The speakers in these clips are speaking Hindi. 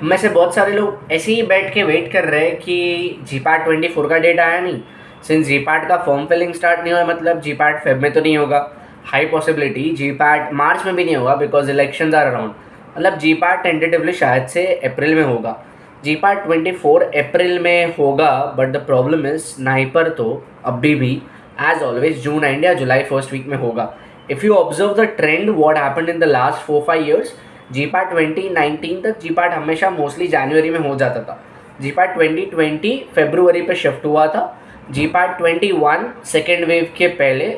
हम में से बहुत सारे लोग ऐसे ही बैठ के वेट कर रहे हैं कि जी पैट 24 का डेट आया नहीं। सिंस जी पैट का फॉर्म फिलिंग स्टार्ट नहीं हुआ है, मतलब जी पैट फेब में तो नहीं होगा। हाई पॉसिबिलिटी जी पैट मार्च में भी नहीं होगा बिकॉज इलेक्शंस आर अराउंड। मतलब जी पैट टेंटेटिवली शायद से अप्रैल में होगा। जी पैट 24 अप्रैल में होगा, but the problem is NIPER तो अभी भी एज ऑलवेज जून एंड या जुलाई फर्स्ट वीक में होगा। If you observe the trend what happened in the last 4-5 years, GPAT 2019 तक जीपैट हमेशा मोस्टली जनवरी में हो जाता था। जीपैट 2020 फरवरी पे शिफ्ट हुआ था। जीपैट 21 सेकेंड वेव के पहले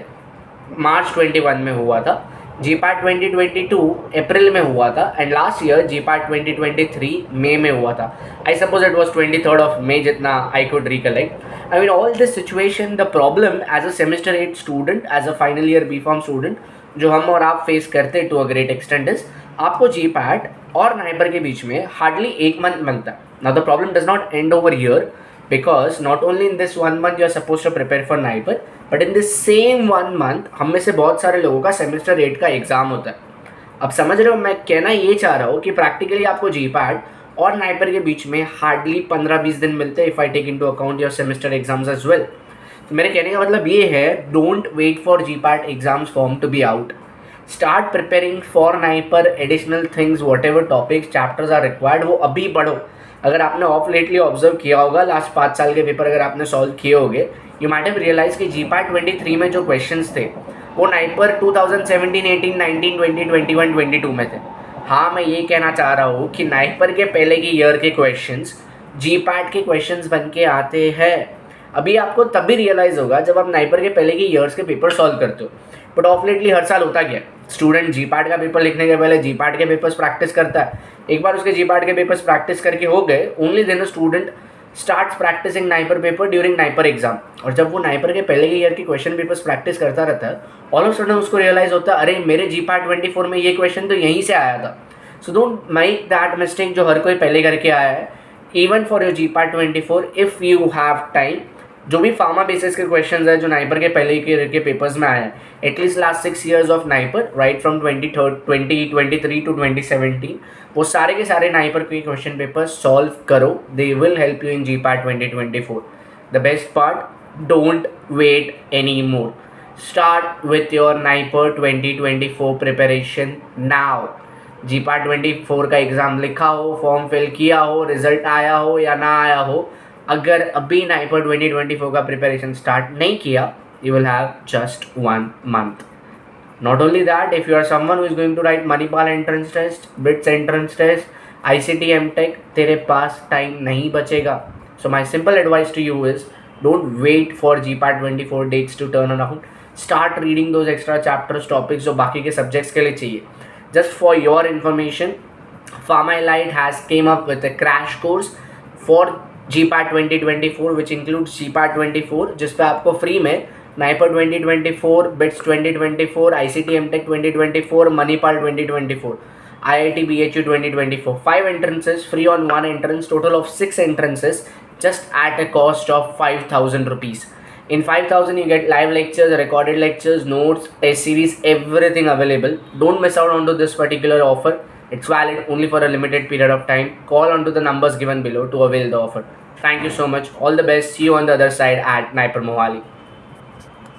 मार्च 21 में हुआ था। जीपैट 2022 अप्रैल में हुआ था एंड लास्ट ईयर जीपैट 2023 मई में हुआ था। I suppose it was 23rd of May जितना I could recollect. I mean all this situation, the problem as a semester 8 student, as a final year B pharm student जो हम और आप फेस करते हैं to a great extent is आपको जी पैट और नाइपर के बीच में हार्डली एक मंथ मिलता है। Now the problem does not end over here because not only in this 1 month you are suppose to prepare for NIPER, but in this same 1 month हम में से बहुत सारे लोगों का सेमेस्टर 8 का एग्जाम होता है। अब समझ रहे हो, मैं कहना ये चाह रहा हूँ कि प्रैक्टिकली आपको जी पैट और नाइपर के बीच में हार्डली 15-20 दिन मिलते हैं if I take into account your semester exams as well. तो मेरे कहने का मतलब ये है, don't wait for G PAT exams form to be out. Start preparing for NIPER, additional things, whatever topics chapters are required वो अभी पढ़ो। अगर आपने ऑफ लेटली ऑब्जर्व किया होगा, लास्ट 5 साल के पेपर अगर आपने सॉल्व किए होंगे, यू माइट हैव रियलाइज कि जी पैट 23 में जो क्वेश्चंस थे वो नाइपर 2017, 18, 19, 20, 21, 22 में थे। हाँ, मैं ये कहना चाह रहा हूँ कि नाइपर के पहले की ईयर के क्वेश्चंस जी पैट के क्वेश्चंस बन के आते हैं। अभी आपको तभी रियलाइज होगा जब आप नाइपर के पहले की ईयर्स के पेपर सॉल्व करते हो। बट ऑफ लेटली हर साल होता क्या है, स्टूडेंट जी पैट का पेपर लिखने के पहले जी पैट के पेपर्स प्रैक्टिस करता है। एक बार उसके जी पैट के पेपर्स प्रैक्टिस करके हो गए, only then student starts practicing NIPER paper during NIPER exam. और जब वो नाइपर के पहले के ईयर की क्वेश्चन पेपर्स प्रैक्टिस करता रहता है, ऑल ऑफ सडन उसको रियलाइज होता है, अरे मेरे जी पैट 24 में ये क्वेश्चन तो यहीं से आया था। So don't make that mistake जो हर कोई पहले करके आया है। Even for your ji PAT 24 if you have time, जो भी फार्मा बेसिस के क्वेश्चंस हैं जो नाइपर के पहले के पेपर्स में आए हैं, at least last 6 years of NIPER right from 2023 to 2017, वो सारे के सारे नाइपर के क्वेश्चन पेपर सॉल्व करो। They will help you in G PAT 2024। The best part, don't wait any more, start with your NIPER 2024 preparation now. G PAT 24 का एग्ज़ाम लिखा हो, फॉर्म फिल किया हो, रिजल्ट आया हो या ना आया हो, अगर अभी नाइपर 2024 का प्रिपरेशन स्टार्ट नहीं किया, you will have just 1 month. Not only that, if you are someone who is going to write Manipal entrance test, BITS entrance test, ICT MTech, तेरे पास टाइम नहीं बचेगा। So my simple advice to you is, don't wait for GPAT 24 dates to turn around. Start reading those extra chapters, topics जो बाकी के subjects के लिए चाहिए। Just for your information, Pharma Elite has came up with a crash course for GPAT 2024 which includes GPAT 24, जिस पे आपको फ्री में NIPER 2024, bits 2024, ICT MTech 2024, Manipal 2024, IIT BHU 2024, 5 entrances free on 1 entrance, total of 6 entrances just at a cost of 5,000 rupees. In 5,000 you get live lectures, recorded lectures, notes, test series, everything available. Don't miss out onto this particular offer. It's valid only for a limited period of time. Call onto the numbers given below to avail the offer. Thank you so much. All the best. See you on the other side at Naipur Mohali.